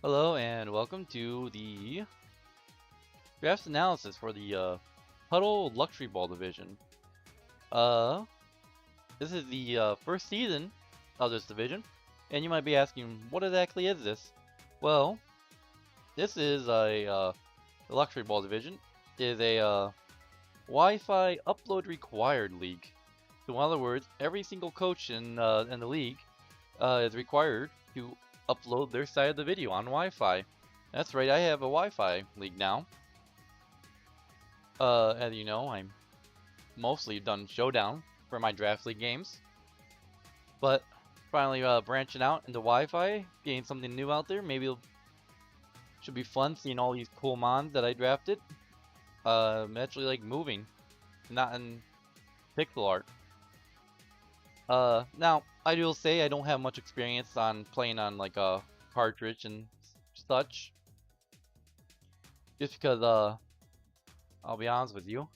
Hello and welcome to the draft analysis for the PUDL Luxuryball division. Uh, this is the first season of this division, and you might be asking, what exactly is this? Well, this is the Luxuryball division is a Wi-Fi upload required league. So in other words, every single coach in the league is required to upload their side of the video on Wi-Fi. That's right, I have a Wi-Fi league now. As you know, I'm mostly done Showdown for my Draft League games. But finally branching out into Wi-Fi, getting something new out there. Maybe it should be fun seeing all these cool mons that I drafted. I'm actually like moving, not in pixel art. Now, I will say I don't have much experience on playing on like a cartridge and such. Just because, I'll be honest with you,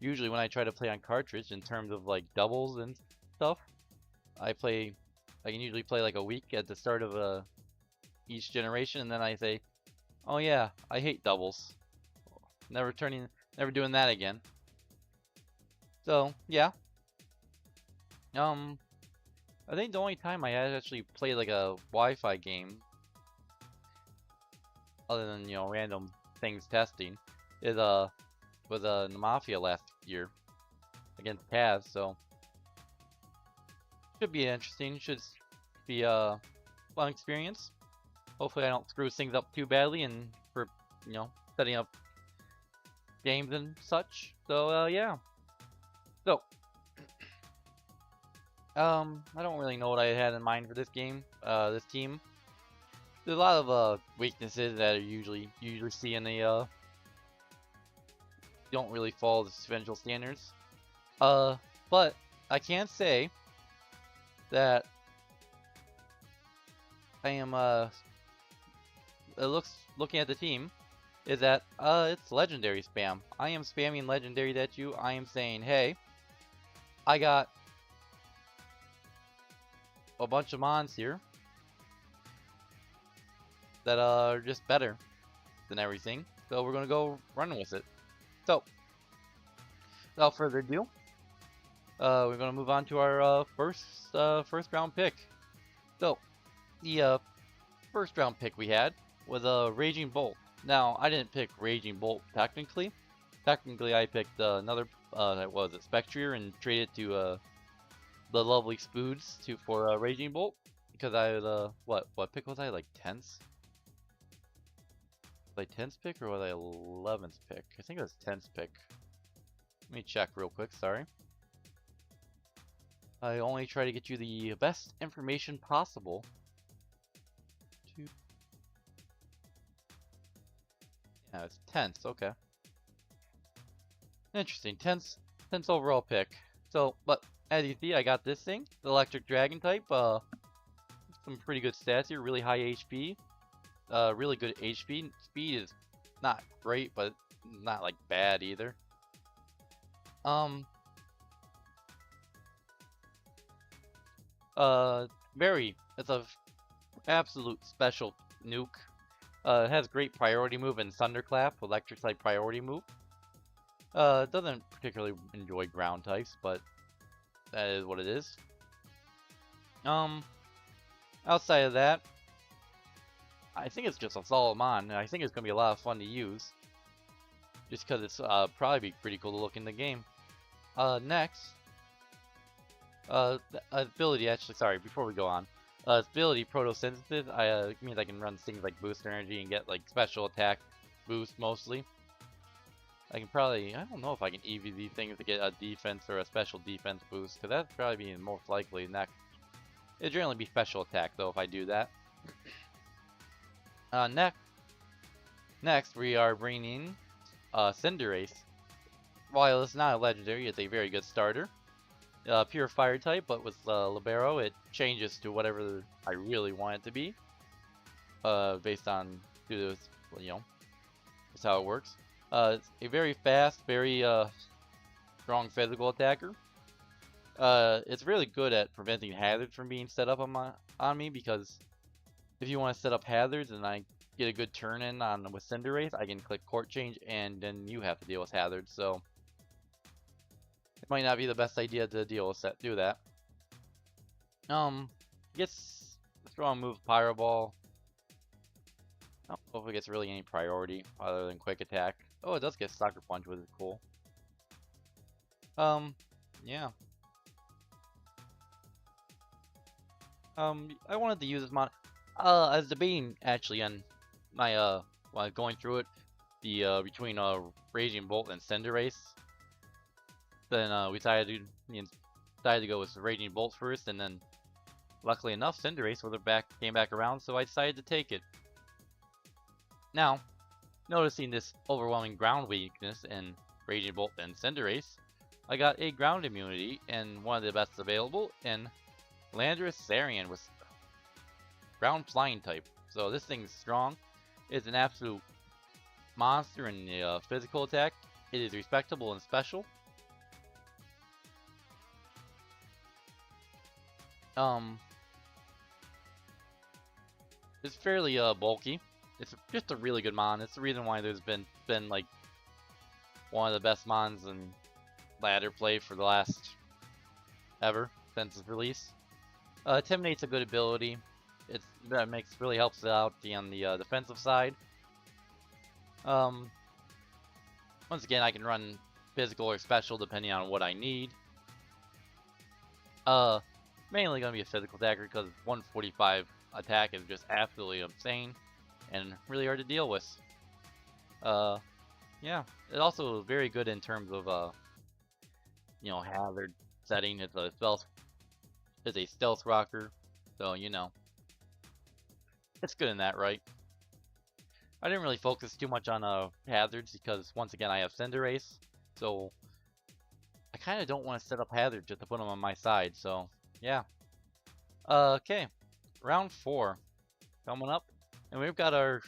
usually when I try to play on cartridge in terms of like doubles and stuff, I can usually play like a week at the start of each generation, and then I say, oh yeah, I hate doubles. Never doing that again. So, yeah. I think the only time I actually played like a Wi-Fi game, other than, you know, random things testing, is was in the Mafia last year against Cavs, so should be interesting. Should be a fun experience. Hopefully I don't screw things up too badly and for, you know, setting up games and such. So yeah. So I don't really know what I had in mind for this game, this team. There's a lot of weaknesses that I usually see in the don't really follow the sequential standards. But I can say that I am looking at the team is that it's legendary spam. I am spamming legendaries at you. I am saying, hey, I got a bunch of mons here that are just better than everything. So we're gonna go running with it. So without further ado, we're gonna move on to our first round pick. So the first round pick we had was a Raging Bolt. Now I didn't pick Raging Bolt technically. Technically I picked another that was a Spectrier and traded to the lovely Spoods for Raging Bolt because I was what pick was I, like 10th? Was I 10th pick or was I 11th pick? I think it was 10th pick. Let me check real quick, sorry. I only try to get you the best information possible. Yeah, it's 10th, okay. Interesting, 10th overall pick. So, but as you see, I got this thing, the Electric Dragon type. Some pretty good stats here, really high HP. Really good HP. Speed is not great, but not like bad either. It's a absolute special nuke. It has great priority move and Thunderclap, electric type priority move. It doesn't particularly enjoy ground types, but that is what it is. Outside of that, I think it's just a solid mon, and I think it's gonna be a lot of fun to use. Just because it's probably be pretty cool to look in the game. Next, the ability actually, sorry, before we go on, ability photosynthesis means I can run things like boost energy and get like special attack boost mostly. I can probably, I don't know if I can EV things to get a defense or a special defense boost, because that'd probably be most likely next. It'd generally be special attack though if I do that. Next we are bringing Cinderace. While it's not a legendary, it's a very good starter. Pure fire type, but with Libero, it changes to whatever I really want it to be. Based on, you know, that's how it works. It's a very fast, very strong physical attacker. It's really good at preventing hazards from being set up on me because If you want to set up hazards and I get a good turn in on with Cinderace, I can click Court Change and then you have to deal with hazards. So it might not be the best idea to do that. Gets strong move Pyro Ball. I don't know if it gets really any priority other than Quick Attack. Oh, it does get Sucker Punch, which is cool. Yeah. I wanted to use this mod. I was debating actually on my while going through it, the between Raging Bolt and Cinderace. Then we decided to go with Raging Bolt first, and then luckily enough, Cinderace came back around, so I decided to take it. Now, noticing this overwhelming ground weakness in Raging Bolt and Cinderace, I got a ground immunity and one of the best available in Landorus-Therian with ground flying type. So this thing's strong. It's an absolute monster in the physical attack. It is respectable and special. It's fairly bulky. It's just a really good mon. It's the reason why there's been like one of the best mons in ladder play for the last ever since its release. Intimidate's a good ability. That really helps it out on the defensive side. Once again, I can run physical or special depending on what I need. Mainly gonna be a physical attacker because 145 attack is just absolutely insane and really hard to deal with. Yeah, it's also very good in terms of hazard setting. It's a stealth rocker, so it's good in that right. I didn't really focus too much on hazards because once again I have Cinderace, so I kind of don't want to set up hazards just to put them on my side. So yeah. Okay, round 4 coming up, and we've got our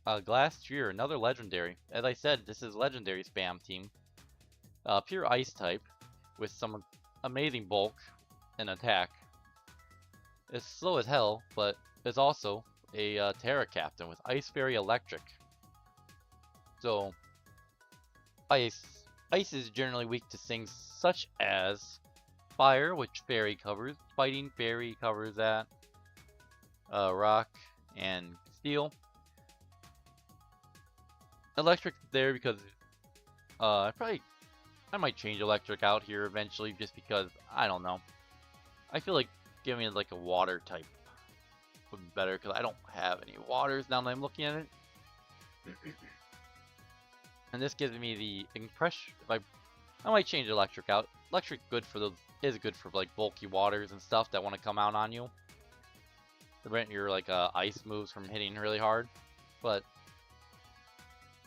Glastrier, another legendary. As I said, this is legendary spam team. Pure ice type with some amazing bulk and attack. It's slow as hell, but it's also a Terra Captain with Ice Fairy Electric. So ice is generally weak to things such as Fire, which Fairy covers. Fighting Fairy covers that. Rock and Steel. Electric there because I might change Electric out here eventually just because I don't know. I feel like giving it like a water type would be better because I don't have any waters now that I'm looking at it. And this gives me the impression. I might change Electric out. Electric is good for like bulky waters and stuff that want to come out on you. Prevent your like ice moves from hitting really hard, but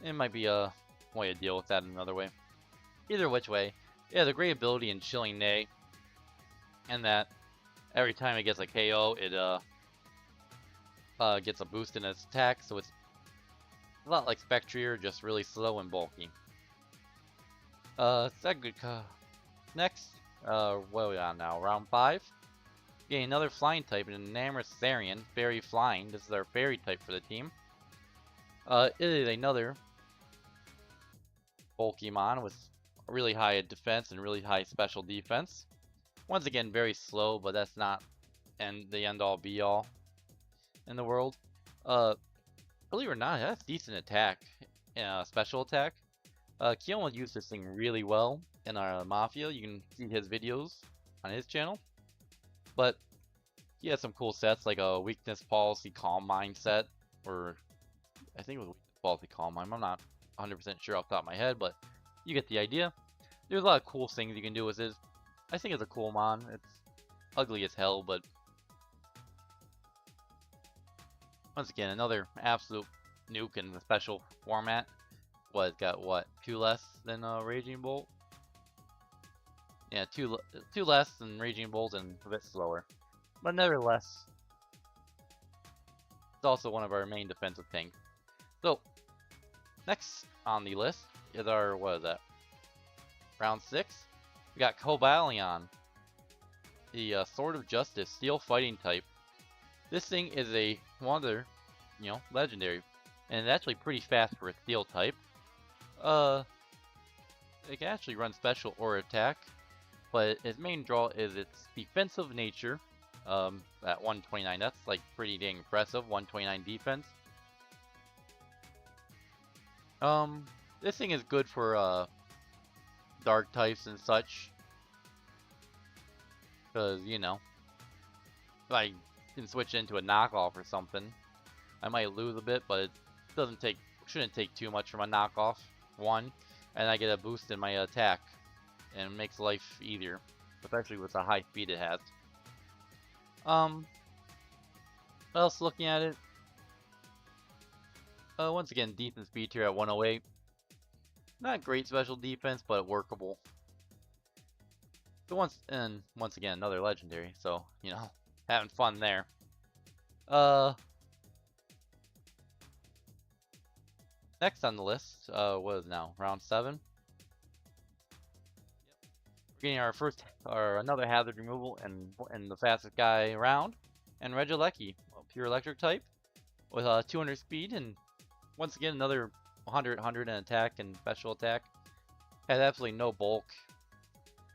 it might be a way to deal with that in another way. Either which way, yeah, the great ability in Chilling Neigh, and that every time it gets a KO, it gets a boost in its attack, so it's a lot like Spectrier, just really slow and bulky. Next, what are we on now? Round 5. Getting another flying type, an Enamorus-Therian, Fairy Flying. This is our fairy type for the team. It is another bulky mon with really high defense and really high special defense. Once again, very slow, but that's not the end-all be-all in the world. Believe it or not, it has decent attack, special attack. Keon used this thing really well in our Mafia. You can see his videos on his channel. But he has some cool sets like a Weakness Policy Calm Mind set, or I think it was Weakness Policy Calm Mind. I'm not 100% sure off the top of my head, but you get the idea. There's a lot of cool things you can do with this. I think it's a cool mon. It's ugly as hell, but once again, another absolute nuke in the special format. It's got what, 2 less than Raging Bolt? Yeah, two less than Raging Bolt and a bit slower. But nevertheless, it's also one of our main defensive tanks. So, next on the list is our, what is that? Round 6. We got Cobalion, the Sword of Justice, Steel Fighting type. This thing is a wonder, legendary, and it's actually pretty fast for a steel type. It can actually run special or attack, but its main draw is its defensive nature. At 129, that's like pretty dang impressive. 129 defense. This thing is good for dark types and such, because if I can switch into a knockoff or something, I might lose a bit, but it shouldn't take too much from a knockoff. One, and I get a boost in my attack, and it makes life easier, especially with the high speed it has. What else looking at it? Once again, decent speed here at 108. Not great special defense, but workable. So once again, another legendary, so, having fun there. Next on the list, what is it now? Round 7? We're getting another hazard removal and the fastest guy around, and Regieleki, pure electric type, with 200 speed, and once again another 100 in attack and special attack. Has absolutely no bulk.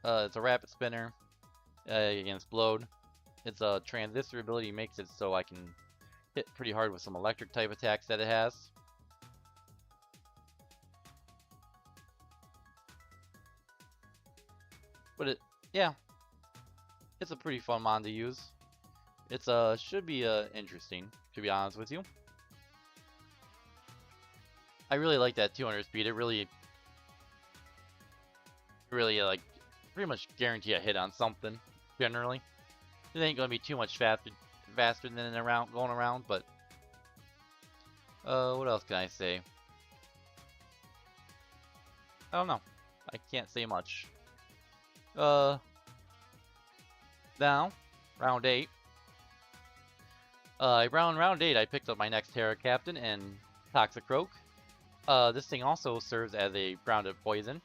It's a rapid spinner against Blode. Its transistor ability makes it so I can hit pretty hard with some electric type attacks that it has. But it's a pretty fun mon to use. It's should be interesting, to be honest with you. I really like that 200 speed. It really like pretty much guarantee a hit on something. Generally, it ain't gonna be too much faster than going around. But what else can I say? I don't know. I can't say much. Now, round 8. Round 8, I picked up my next Terra Captain and Toxicroak. This thing also serves as a grounded poison.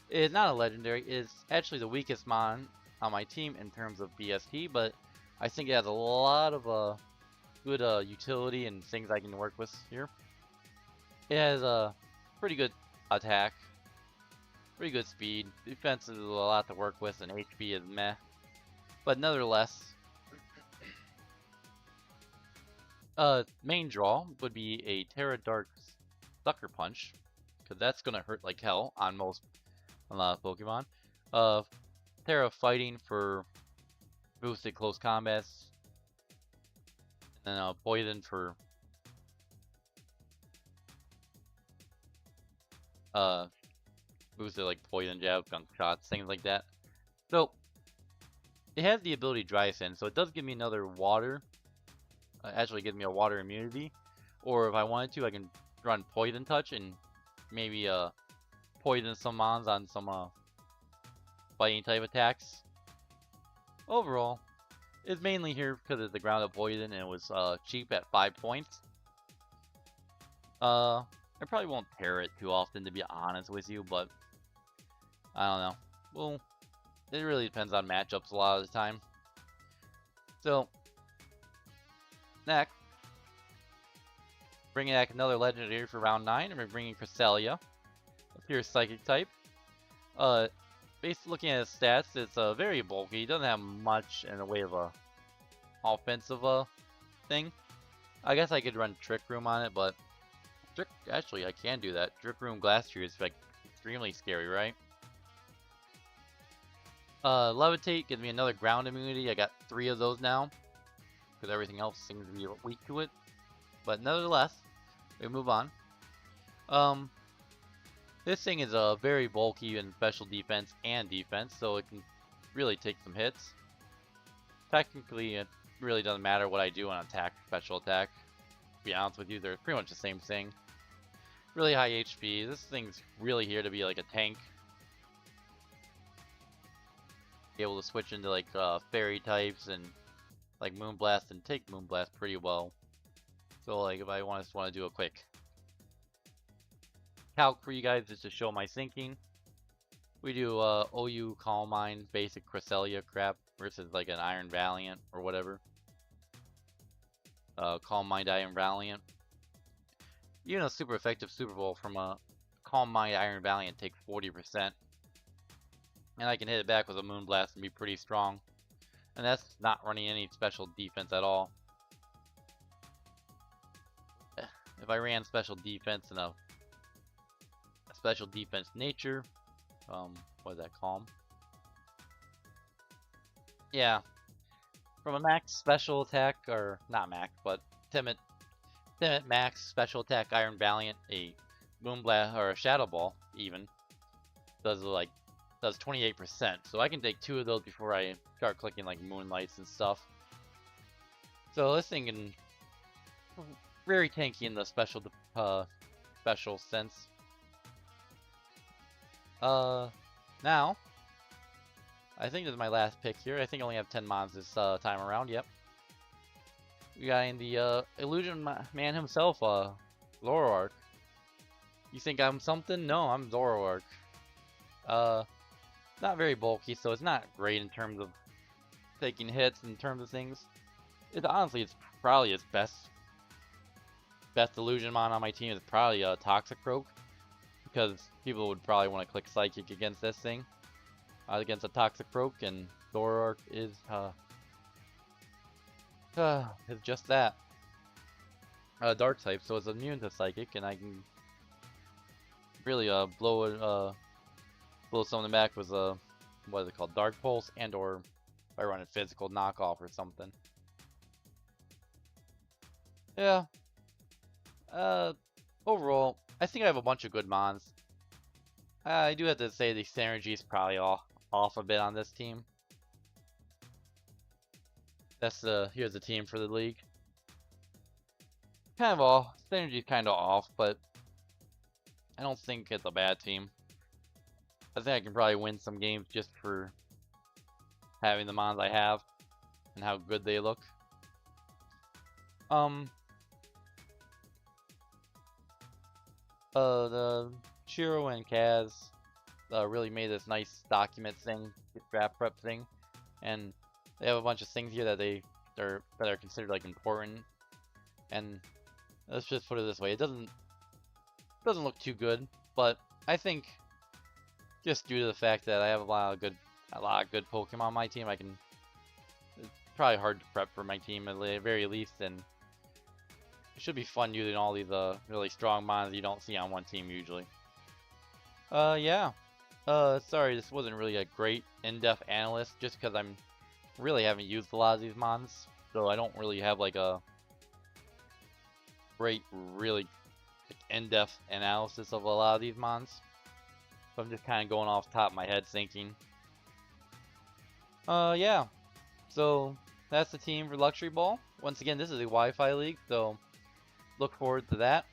It is not a legendary. It is actually the weakest mon on my team in terms of BST, but I think it has a lot of good utility and things I can work with here. It has a pretty good attack, pretty good speed. Defense is a lot to work with, and HP is meh. But nevertheless, main draw would be a Terra Dark's Sucker Punch, because that's gonna hurt like hell on a lot of Pokemon. Terra Fighting for boosted close combats, and then Poison for boosted like poison jab, gunk shots, things like that. So it has the ability Dry Sand, so it does give me another water. Actually gives me a water immunity, or if I wanted to, I can run Poison Touch and maybe poison some mons on some fighting type attacks. Overall, it's mainly here because it's the grounded poison and it was cheap at 5 points. I probably won't pair it too often, to be honest with you, but I don't know. Well, it really depends on matchups a lot of the time. So, next, bringing back another legendary for round 9, and we're bringing Cresselia, a pure psychic type. Based looking at his stats, it's very bulky. He doesn't have much in the way of a offensive thing. I guess I could run Trick Room on it, but actually I can do that. Trick Room Glass Tree is like extremely scary, right? Levitate gives me another ground immunity. I got 3 of those now, because everything else seems to be weak to it. But nevertheless, we move on. This thing is very bulky in special defense and defense, so it can really take some hits. Technically, it really doesn't matter what I do on attack, special attack. To be honest with you, they're pretty much the same thing. Really high HP. This thing's really here to be like a tank. Be able to switch into like fairy types and like Moonblast and take Moonblast pretty well. So like if I just want to do a quick calc for you guys just to show my thinking, we do OU Calm Mind basic Cresselia crap versus like an Iron Valiant or whatever. Calm Mind, Iron Valiant. Even a super effective Super Bowl from a Calm Mind, Iron Valiant takes 40%. And I can hit it back with a Moonblast and be pretty strong. And that's not running any special defense at all. If I ran special defense and a special defense nature, what is that, calm? Yeah, from a max special attack, or not max, but timid max special attack Iron Valiant, a Moonblast or a Shadow Ball even does 28%. So I can take 2 of those before I start clicking like Moonlights and stuff. So this thing can very tanky in the special sense. Now I think this is my last pick here. I think I only have 10 mons this time around. Yep. We got in the Illusion Man himself, Zoroark. You think I'm something? No, I'm Zoroark. Not very bulky, so it's not great in terms of taking hits, in terms of things. Honestly, it's probably its best Illusion Mon on my team is probably a Toxicroak, because people would probably want to click Psychic against this thing. Against a Toxicroak, and Zoroark is just that. Dark type, so it's immune to Psychic, and I can really blow something back with what is it called, Dark Pulse, and or if I run a physical knockoff or something. Yeah. Overall, I think I have a bunch of good mons. I do have to say the synergy is probably off a bit on this team. That's here's the team for the league. Kind of synergy is kind of off, but I don't think it's a bad team. I think I can probably win some games just for having the mons I have and how good they look. The Shiro and Kaz really made this nice document thing, draft prep thing, and they have a bunch of things here that are considered like important. And let's just put it this way: it doesn't look too good, but I think just due to the fact that I have a lot of good Pokemon on my team, it's probably hard to prep for my team at the very least, and it should be fun using all these really strong mons you don't see on one team usually. Yeah. Sorry, this wasn't really a great in-depth analyst, just because I'm really haven't used a lot of these mons, so I don't really have like a great, really in-depth analysis of a lot of these mons. So I'm just kind of going off the top of my head thinking. Yeah. So that's the team for Luxuryball. Once again, this is a Wi-Fi league, so look forward to that.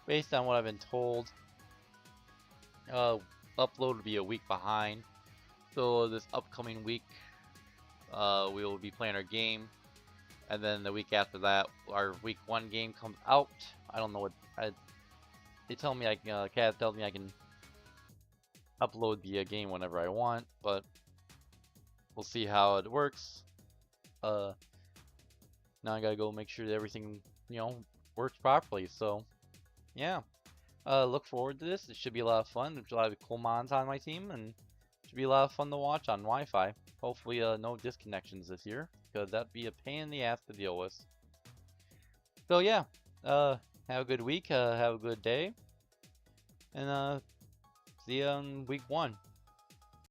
Based on what I've been told, upload will be a week behind. So this upcoming week, we will be playing our game, and then the week after that, our week 1 game comes out. I don't know what they tell me. Kaz tells me I can upload the game whenever I want, but we'll see how it works. Now I gotta go make sure that everything, works properly. So, yeah. Look forward to this. It should be a lot of fun. There's a lot of cool mons on my team, and it should be a lot of fun to watch on Wi-Fi. Hopefully, no disconnections this year, because that'd be a pain in the ass to deal with. So, yeah. Have a good week. Have a good day. And, see you on week 1.